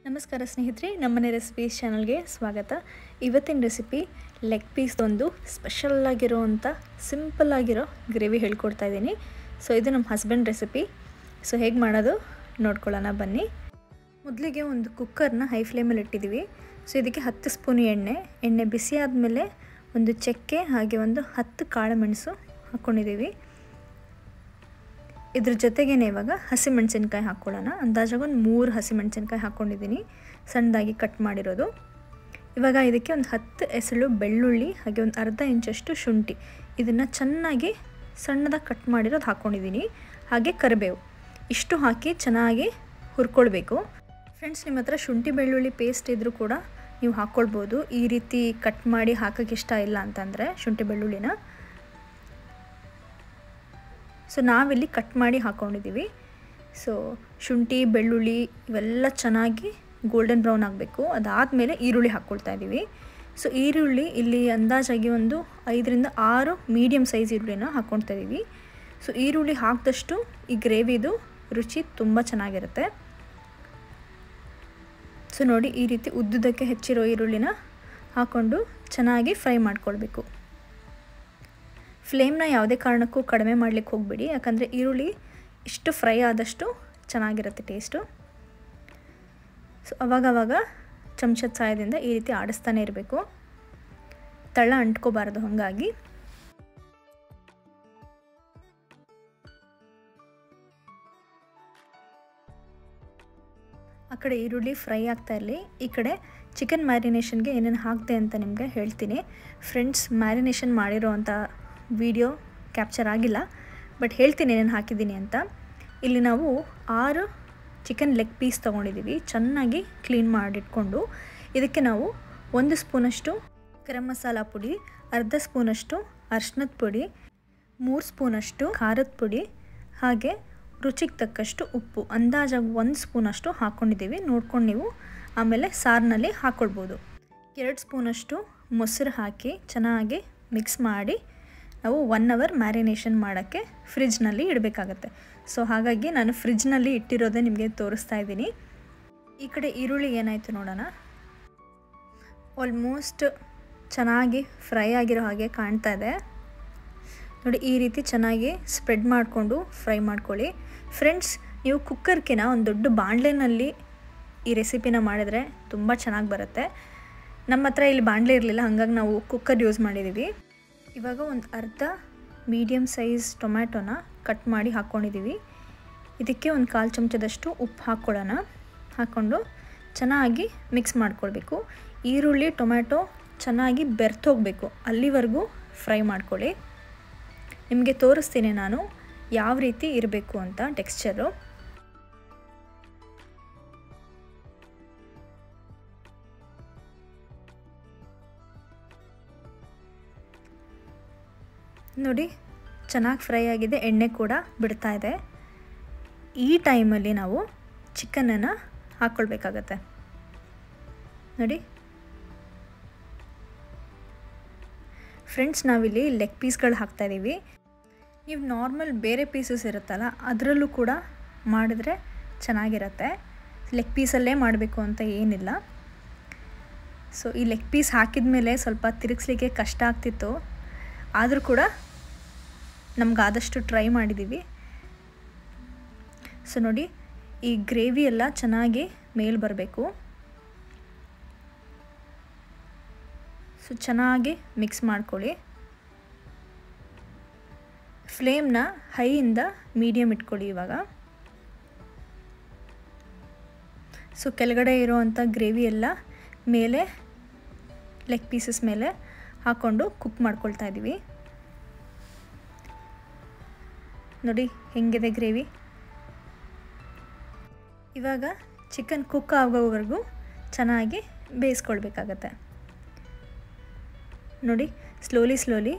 ನಮಸ್ಕಾರ ಸ್ನೇಹಿತರೆ, ನಮ್ಮನೆ ರೆಸಿಪೀಸ್ ಚಾನಲ್ಗೆ ಸ್ವಾಗತ. ಇವತ್ತಿನ ರೆಸಿಪಿ ಲೆಗ್ ಪೀಸ್ ಒಂದು ಸ್ಪೆಷಲ್ ಆಗಿರೋವಂಥ ಸಿಂಪಲ್ ಆಗಿರೋ ಗ್ರೇವಿ ಹೇಳ್ಕೊಡ್ತಾ ಇದ್ದೀನಿ. ಸೊ ಇದು ನಮ್ಮ ಹಸ್ಬೆಂಡ್ ರೆಸಿಪಿ. ಸೊ ಹೇಗೆ ಮಾಡೋದು ನೋಡ್ಕೊಳ್ಳೋಣ ಬನ್ನಿ. ಮೊದಲಿಗೆ ಒಂದು ಕುಕ್ಕರ್ನ ಹೈ ಫ್ಲೇಮಲ್ಲಿ ಇಟ್ಟಿದ್ದೀವಿ. ಸೊ ಇದಕ್ಕೆ 10 ಸ್ಪೂನ್ ಎಣ್ಣೆ ಬಿಸಿ ಆದಮೇಲೆ ಒಂದು ಚಕ್ಕೆ ಹಾಗೆ ಒಂದು 10 ಕಾಳುಮೆಣಸು ಹಾಕ್ಕೊಂಡಿದ್ದೀವಿ. ಇದ್ರ ಜೊತೆಗೇನೆ ಇವಾಗ ಹಸಿಮೆಣಸಿನ್ಕಾಯಿ ಹಾಕ್ಕೊಳ್ಳೋಣ. ಅಂದಾಜಾಗಿ ಒಂದು 3 ಹಸಿಮೆಣಸಿನ್ಕಾಯಿ ಹಾಕ್ಕೊಂಡಿದ್ದೀನಿ, ಸಣ್ಣದಾಗಿ ಕಟ್ ಮಾಡಿರೋದು. ಇವಾಗ ಇದಕ್ಕೆ ಒಂದು 10 ಎಸಳು ಬೆಳ್ಳುಳ್ಳಿ ಹಾಗೆ ಒಂದು ಅರ್ಧ ಇಂಚಷ್ಟು ಶುಂಠಿ, ಇದನ್ನು ಚೆನ್ನಾಗಿ ಸಣ್ಣದಾಗಿ ಕಟ್ ಮಾಡಿರೋದು ಹಾಕ್ಕೊಂಡಿದ್ದೀನಿ. ಹಾಗೆ ಕರಿಬೇವು, ಇಷ್ಟು ಹಾಕಿ ಚೆನ್ನಾಗಿ ಹುರ್ಕೊಳ್ಬೇಕು. ಫ್ರೆಂಡ್ಸ್, ನಿಮ್ಮ ಹತ್ರ ಶುಂಠಿ ಬೆಳ್ಳುಳ್ಳಿ ಪೇಸ್ಟ್ ಇದ್ದರೂ ಕೂಡ ನೀವು ಹಾಕ್ಕೊಳ್ಬೋದು. ಈ ರೀತಿ ಕಟ್ ಮಾಡಿ ಹಾಕೋಕ್ಕೆ ಇಷ್ಟ ಇಲ್ಲ ಅಂತಂದರೆ ಶುಂಠಿ ಬೆಳ್ಳುಳ್ಳಿನ. ಸೊ ನಾವಿಲ್ಲಿ ಕಟ್ ಮಾಡಿ ಹಾಕ್ಕೊಂಡಿದ್ದೀವಿ. ಸೊ ಶುಂಠಿ ಬೆಳ್ಳುಳ್ಳಿ ಇವೆಲ್ಲ ಚೆನ್ನಾಗಿ ಗೋಲ್ಡನ್ ಬ್ರೌನ್ ಆಗಬೇಕು. ಅದಾದಮೇಲೆ ಈರುಳ್ಳಿ ಹಾಕ್ಕೊಳ್ತಾ ಇದ್ದೀವಿ. ಸೊ ಈರುಳ್ಳಿ ಇಲ್ಲಿ ಅಂದಾಜಾಗಿ ಒಂದು 5ರಿಂದ 6 ಮೀಡಿಯಮ್ ಸೈಜ್ ಈರುಳ್ಳಿನ ಹಾಕ್ಕೊಳ್ತಾ ಇದ್ದೀವಿ. ಸೊ ಈರುಳ್ಳಿ ಹಾಕಿದಷ್ಟು ಈ ಗ್ರೇವಿದು ರುಚಿ ತುಂಬ ಚೆನ್ನಾಗಿರುತ್ತೆ. ಸೊ ನೋಡಿ, ಈ ರೀತಿ ಉದ್ದುದಕ್ಕೆ ಹೆಚ್ಚಿರೋ ಈರುಳ್ಳಿನ ಹಾಕ್ಕೊಂಡು ಚೆನ್ನಾಗಿ ಫ್ರೈ ಮಾಡ್ಕೊಳ್ಬೇಕು. ಫ್ಲೇಮ್ನ ಯಾವುದೇ ಕಾರಣಕ್ಕೂ ಕಡಿಮೆ ಮಾಡಲಿಕ್ಕೆ ಹೋಗಬೇಡಿ, ಯಾಕಂದರೆ ಈರುಳ್ಳಿ ಇಷ್ಟು ಫ್ರೈ ಆದಷ್ಟು ಚೆನ್ನಾಗಿರುತ್ತೆ ಟೇಸ್ಟು. ಸೊ ಅವಾಗವಾಗ ಚಮಚದ ಸಹಾಯದಿಂದ ಈ ರೀತಿ ಆಡಿಸ್ತಾನೆ ಇರಬೇಕು, ತಳ ಅಂಟ್ಕೋಬಾರ್ದು. ಹಾಗಾಗಿ ಆ ಕಡೆ ಈರುಳ್ಳಿ ಫ್ರೈ ಆಗ್ತಾ ಇರಲಿ, ಈ ಕಡೆ ಚಿಕನ್ ಮ್ಯಾರಿನೇಷನ್ಗೆ ಏನೇನು ಹಾಕಿದೆ ಅಂತ ನಿಮಗೆ ಹೇಳ್ತೀನಿ. ಫ್ರೆಂಡ್ಸ್, ಮ್ಯಾರಿನೇಷನ್ ಮಾಡಿರೋ ಅಂಥ ವಿಡಿಯೋ ಕ್ಯಾಪ್ಚರ್ ಆಗಿಲ್ಲ, ಬಟ್ ಹೇಳ್ತೀನಿ ಏನೇನು ಹಾಕಿದ್ದೀನಿ ಅಂತ. ಇಲ್ಲಿ ನಾವು 6 ಚಿಕನ್ ಲೆಗ್ ಪೀಸ್ ತೊಗೊಂಡಿದ್ದೀವಿ, ಚೆನ್ನಾಗಿ ಕ್ಲೀನ್ ಮಾಡಿಟ್ಕೊಂಡು. ಇದಕ್ಕೆ ನಾವು 1 ಸ್ಪೂನಷ್ಟು ಗರಂ ಮಸಾಲ ಪುಡಿ, ಅರ್ಧ ಸ್ಪೂನಷ್ಟು ಅರಿಶಿನದ ಪುಡಿ, 3 ಸ್ಪೂನಷ್ಟು ಖಾರದ ಪುಡಿ ಹಾಗೆ ರುಚಿಗೆ ತಕ್ಕಷ್ಟು ಉಪ್ಪು, ಅಂದಾಜಾಗಿ 1 ಸ್ಪೂನಷ್ಟು ಹಾಕ್ಕೊಂಡಿದ್ದೀವಿ. ನೋಡ್ಕೊಂಡು ನೀವು ಆಮೇಲೆ ಸಾರಿನಲ್ಲಿ ಹಾಕ್ಕೊಳ್ಬೋದು. 2 ಸ್ಪೂನಷ್ಟು ಮೊಸರು ಹಾಕಿ ಚೆನ್ನಾಗಿ ಮಿಕ್ಸ್ ಮಾಡಿ ನಾವು 1 ಅವರ್ ಮ್ಯಾರಿನೇಷನ್ ಮಾಡೋಕ್ಕೆ ಫ್ರಿಜ್ನಲ್ಲಿ ಇಡಬೇಕಾಗತ್ತೆ. ಸೊ ಹಾಗಾಗಿ ನಾನು ಫ್ರಿಜ್ನಲ್ಲಿ ಇಟ್ಟಿರೋದೇ ನಿಮಗೆ ತೋರಿಸ್ತಾ ಇದ್ದೀನಿ. ಈ ಕಡೆ ಈರುಳ್ಳಿ ಏನಾಯಿತು ನೋಡೋಣ. ಆಲ್ಮೋಸ್ಟ್ ಚೆನ್ನಾಗಿ ಫ್ರೈ ಆಗಿರೋ ಹಾಗೆ ಕಾಣ್ತಾ ಇದೆ ನೋಡಿ. ಈ ರೀತಿ ಚೆನ್ನಾಗಿ ಸ್ಪ್ರೆಡ್ ಮಾಡಿಕೊಂಡು ಫ್ರೈ ಮಾಡ್ಕೊಳ್ಳಿ. ಫ್ರೆಂಡ್ಸ್, ನೀವು ಕುಕ್ಕರ್ಕಿನ ಒಂದು ದೊಡ್ಡ ಬಾಣಲೆನಲ್ಲಿ ಈ ರೆಸಿಪಿನ ಮಾಡಿದರೆ ತುಂಬ ಚೆನ್ನಾಗಿ ಬರುತ್ತೆ. ನಮ್ಮ ಹತ್ರ ಇಲ್ಲಿ ಬಾಣಲೆ ಇರಲಿಲ್ಲ, ಹಾಗಾಗಿ ನಾವು ಕುಕ್ಕರ್ ಯೂಸ್ ಮಾಡಿದ್ದೀವಿ. ಇವಾಗ ಒಂದು ಅರ್ಧ ಮೀಡಿಯಮ್ ಸೈಜ್ ಟೊಮ್ಯಾಟೊನ ಕಟ್ ಮಾಡಿ ಹಾಕ್ಕೊಂಡಿದ್ದೀವಿ. ಇದಕ್ಕೆ ಒಂದು 1/4 ಚಮಚದಷ್ಟು ಉಪ್ಪು ಹಾಕ್ಕೊಳ್ಳೋಣ. ಹಾಕ್ಕೊಂಡು ಚೆನ್ನಾಗಿ ಮಿಕ್ಸ್ ಮಾಡ್ಕೊಳ್ಬೇಕು. ಈರುಳ್ಳಿ ಟೊಮ್ಯಾಟೊ ಚೆನ್ನಾಗಿ ಬೆರ್ತೋಗಬೇಕು, ಅಲ್ಲಿವರೆಗೂ ಫ್ರೈ ಮಾಡ್ಕೊಳ್ಳಿ. ನಿಮಗೆ ತೋರಿಸ್ತೀನಿ ನಾನು ಯಾವ ರೀತಿ ಇರಬೇಕು ಅಂತ ಟೆಕ್ಸ್ಚರು. ನೋಡಿ, ಚೆನ್ನಾಗಿ ಫ್ರೈ ಆಗಿದೆ, ಎಣ್ಣೆ ಕೂಡ ಬಿಡ್ತಾ ಇದೆ. ಈ ಟೈಮಲ್ಲಿ ನಾವು ಚಿಕನನ್ನು ಹಾಕ್ಕೊಳ್ಬೇಕಾಗತ್ತೆ. ನೋಡಿ ಫ್ರೆಂಡ್ಸ್, ನಾವಿಲ್ಲಿ ಲೆಗ್ ಪೀಸ್ಗಳು ಹಾಕ್ತಾಯಿದ್ದೀವಿ. ನೀವು ನಾರ್ಮಲ್ ಬೇರೆ ಪೀಸಸ್ ಇರುತ್ತಲ್ಲ, ಅದರಲ್ಲೂ ಕೂಡ ಮಾಡಿದ್ರೆ ಚೆನ್ನಾಗಿರುತ್ತೆ. ಲೆಗ್ ಪೀಸಲ್ಲೇ ಮಾಡಬೇಕು ಅಂತ ಏನಿಲ್ಲ. ಸೊ ಈ ಲೆಗ್ ಪೀಸ್ ಹಾಕಿದ ಮೇಲೆ ಸ್ವಲ್ಪ ತಿರುಗಿಸ್ಲಿಕ್ಕೆ ಕಷ್ಟ ಆಗ್ತಿತ್ತು, ಆದರೂ ಕೂಡ ನಮಗಾದಷ್ಟು ಟ್ರೈ ಮಾಡಿದ್ದೀವಿ. ಸೊ ನೋಡಿ, ಈ ಗ್ರೇವಿ ಎಲ್ಲ ಚೆನ್ನಾಗಿ ಮೇಲೆ ಬರಬೇಕು. ಸೊ ಚೆನ್ನಾಗಿ ಮಿಕ್ಸ್ ಮಾಡ್ಕೊಳ್ಳಿ. ಫ್ಲೇಮ್ನ ಹೈಯಿಂದ ಮೀಡಿಯಮ್ ಇಟ್ಕೊಳ್ಳಿ ಇವಾಗ. ಸೊ ಕೆಳಗಡೆ ಇರೋವಂಥ ಗ್ರೇವಿ ಎಲ್ಲ ಮೇಲೆ ಲೆಗ್ ಪೀಸಸ್ ಮೇಲೆ ಹಾಕ್ಕೊಂಡು ಕುಕ್ ಮಾಡ್ಕೊಳ್ತಾ ಇದ್ದೀವಿ. ನೋಡಿ ಹೆಂಗಿದೆ ಗ್ರೇವಿ. ಇವಾಗ ಚಿಕನ್ ಕುಕ್ ಆಗೋವರೆಗೂ ಚೆನ್ನಾಗಿ ಬೇಯಿಸ್ಕೊಳ್ಬೇಕಾಗತ್ತೆ. ನೋಡಿ, ಸ್ಲೋಲಿ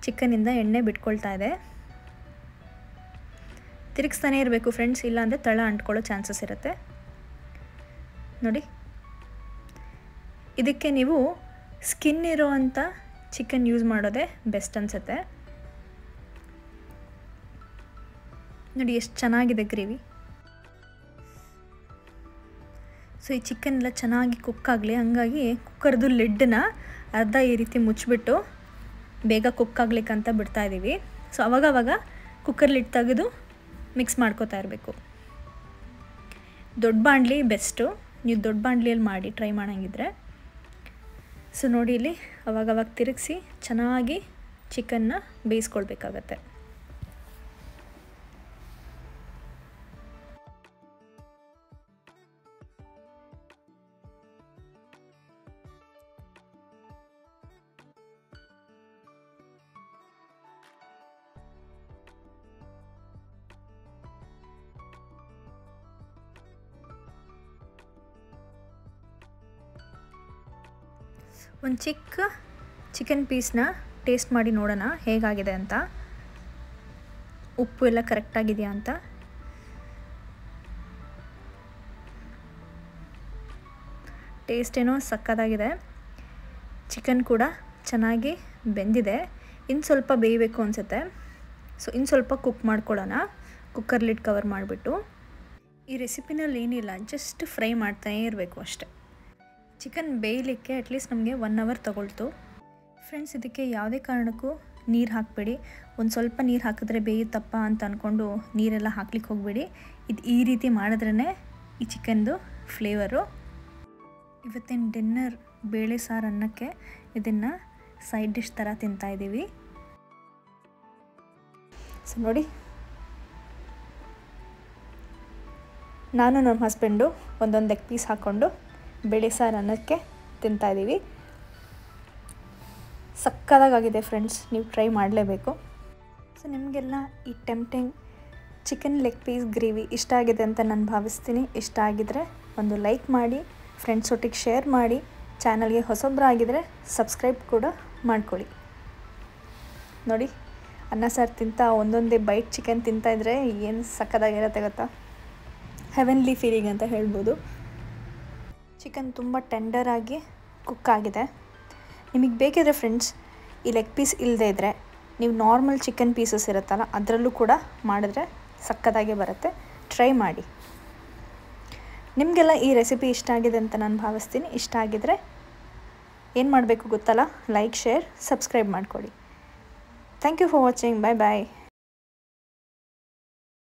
ಚಿಕನಿಂದ ಎಣ್ಣೆ ಬಿಟ್ಕೊಳ್ತಾ ಇದೆ. ತಿರುಗಿಸ್ತಾನೆ ಇರಬೇಕು ಫ್ರೆಂಡ್ಸ್, ಇಲ್ಲಾಂದರೆ ತಳ ಅಂಟ್ಕೊಳ್ಳೋ ಚಾನ್ಸಸ್ ಇರುತ್ತೆ. ನೋಡಿ, ಇದಕ್ಕೆ ನೀವು ಸ್ಕಿನ್ ಇರೋವಂಥ ಚಿಕನ್ ಯೂಸ್ ಮಾಡೋದೇ ಬೆಸ್ಟ್ ಅನಿಸುತ್ತೆ. ನೋಡಿ ಎಷ್ಟು ಚೆನ್ನಾಗಿದೆ ಗ್ರೇವಿ. ಸೊ ಈ ಚಿಕನ್ ಎಲ್ಲ ಚೆನ್ನಾಗಿ ಕುಕ್ ಆಗಲಿ, ಹಾಗಾಗಿ ಕುಕ್ಕರ್ದು ಲಿಡ್ಡನ್ನ ಅರ್ಧ ಈ ರೀತಿ ಮುಚ್ಚಿಬಿಟ್ಟು ಬೇಗ ಕುಕ್ ಆಗ್ಲಿಕ್ಕಂತ ಬಿಡ್ತಾಯಿದ್ದೀವಿ. ಸೊ ಅವಾಗವಾಗ ಕುಕ್ಕರ್ ಲಿಡ್ ತೆಗೆದು ಮಿಕ್ಸ್ ಮಾಡ್ಕೋತಾ ಇರಬೇಕು. ದೊಡ್ಡ ಬಾಣಲಿ ಬೆಸ್ಟು, ನೀವು ದೊಡ್ಡ ಬಾಣಲಿಯಲ್ಲಿ ಮಾಡಿ ಟ್ರೈ ಮಾಡೋಂಗಿದ್ರೆ. ಸೊ ನೋಡಿ ಇಲ್ಲಿ ಅವಾಗವಾಗ ತಿರುಗಿಸಿ ಚೆನ್ನಾಗಿ ಚಿಕನ್ನ ಬೇಯಿಸ್ಕೊಳ್ಬೇಕಾಗತ್ತೆ. ಒಂದು ಚಿಕ್ಕ ಚಿಕನ್ ಪೀಸ್ನ ಟೇಸ್ಟ್ ಮಾಡಿ ನೋಡೋಣ ಹೇಗಾಗಿದೆ ಅಂತ, ಉಪ್ಪು ಎಲ್ಲ ಕರೆಕ್ಟಾಗಿದೆಯಾ ಅಂತ. ಟೇಸ್ಟ್ ಏನೋ ಸಕ್ಕತ್ತಾಗಿದೆ. ಚಿಕನ್ ಕೂಡ ಚೆನ್ನಾಗಿ ಬೆಂದಿದೆ. ಇನ್ನು ಸ್ವಲ್ಪ ಬೇಯಬೇಕು ಅನಿಸುತ್ತೆ. ಸೊ ಇನ್ನು ಸ್ವಲ್ಪ ಕುಕ್ ಮಾಡ್ಕೊಳ್ಳೋಣ ಕುಕ್ಕರ್ ಲಿಡ್ ಕವರ್ ಮಾಡಿಬಿಟ್ಟು. ಈ ರೆಸಿಪಿನಲ್ಲಿ ಏನಿಲ್ಲ, ಜಸ್ಟ್ ಫ್ರೈ ಮಾಡ್ತಾನೇ ಇರಬೇಕು ಅಷ್ಟೆ. ಚಿಕನ್ ಬೇಯಲಿಕ್ಕೆ ಅಟ್ಲೀಸ್ಟ್ ನಮಗೆ 1 ಅವರ್ ತೊಗೊಳ್ತು. ಫ್ರೆಂಡ್ಸ್, ಇದಕ್ಕೆ ಯಾವುದೇ ಕಾರಣಕ್ಕೂ ನೀರು ಹಾಕಬೇಡಿ. ಒಂದು ಸ್ವಲ್ಪ ನೀರು ಹಾಕಿದ್ರೆ ಬೇಯುತ್ತಪ್ಪ ಅಂತ ಅಂದ್ಕೊಂಡು ನೀರೆಲ್ಲ ಹಾಕ್ಲಿಕ್ಕೆ ಹೋಗಬೇಡಿ. ಇದು ಈ ರೀತಿ ಮಾಡಿದ್ರೇ ಈ ಚಿಕನ್ದು ಫ್ಲೇವರು. ಇವತ್ತಿನ ಡಿನ್ನರ್ ಬೇಳೆ ಸಾರು ಅನ್ನಕ್ಕೆ ಇದನ್ನು ಸೈಡ್ ಡಿಶ್ ಥರ ತಿಂತಾಯಿದ್ದೀವಿ. ಸೊ ನೋಡಿ, ನಾನು ನಮ್ಮ ಹಸ್ಬೆಂಡು ಒಂದೊಂದು ಲೆಗ್ ಪೀಸ್ ಹಾಕ್ಕೊಂಡು ಬೇಳೆ ಸಾರು ಅನ್ನಕ್ಕೆ ತಿಂತಾಯಿದ್ದೀವಿ. ಸಕ್ಕತ್ತಾಗಿದೆ ಫ್ರೆಂಡ್ಸ್, ನೀವು ಟ್ರೈ ಮಾಡಲೇಬೇಕು. ಸೊ ನಿಮಗೆಲ್ಲ ಈ tempting chicken leg piece gravy ಇಷ್ಟ ಆಗಿದೆ ಅಂತ ನಾನು ಭಾವಿಸ್ತೀನಿ. ಇಷ್ಟ ಆಗಿದರೆ ಒಂದು ಲೈಕ್ ಮಾಡಿ, ಫ್ರೆಂಡ್ಸ್ ಒಟ್ಟಿಗೆ ಶೇರ್ ಮಾಡಿ, ಚಾನಲ್ಗೆ ಹೊಸೊಬ್ಬರಾಗಿದ್ದರೆ ಸಬ್ಸ್ಕ್ರೈಬ್ ಕೂಡ ಮಾಡ್ಕೊಳ್ಳಿ. ನೋಡಿ, ಅನ್ನ ಸಾರು ತಿಂತಾ ಒಂದೊಂದೇ ಬೈಟ್ ಚಿಕನ್ ತಿಂತಾಯಿದ್ರೆ ಏನು ಸಕ್ಕತ್ತಾಗಿರುತ್ತೆ ಗೊತ್ತಾ. ಹೆವೆನ್ಲಿ ಫೀಲಿಂಗ್ ಅಂತ ಹೇಳ್ಬೋದು. ಚಿಕನ್ ತುಂಬ ಟೆಂಡರಾಗಿ ಕುಕ್ ಆಗಿದೆ. ನಿಮಗೆ ಬೇಕಿದ್ರೆ ಫ್ರೆಂಡ್ಸ್, ಈ ಲೆಗ್ ಪೀಸ್ ಇಲ್ಲದೇ ಇದ್ದರೆ ನೀವು ನಾರ್ಮಲ್ ಚಿಕನ್ ಪೀಸಸ್ ಇರುತ್ತಲ್ಲ ಅದರಲ್ಲೂ ಕೂಡ ಮಾಡಿದ್ರೆ ಸಕ್ಕತ್ತಾಗೆ ಬರುತ್ತೆ. ಟ್ರೈ ಮಾಡಿ. ನಿಮಗೆಲ್ಲ ಈ ರೆಸಿಪಿ ಇಷ್ಟ ಆಗಿದೆ ಅಂತ ನಾನು ಭಾವಿಸ್ತೀನಿ. ಇಷ್ಟ ಆಗಿದರೆ ಏನು ಮಾಡಬೇಕು ಗೊತ್ತಲ್ಲ, ಲೈಕ್, ಶೇರ್, ಸಬ್ಸ್ಕ್ರೈಬ್ ಮಾಡ್ಕೊಳ್ಳಿ. Thank you for watching. Bye bye.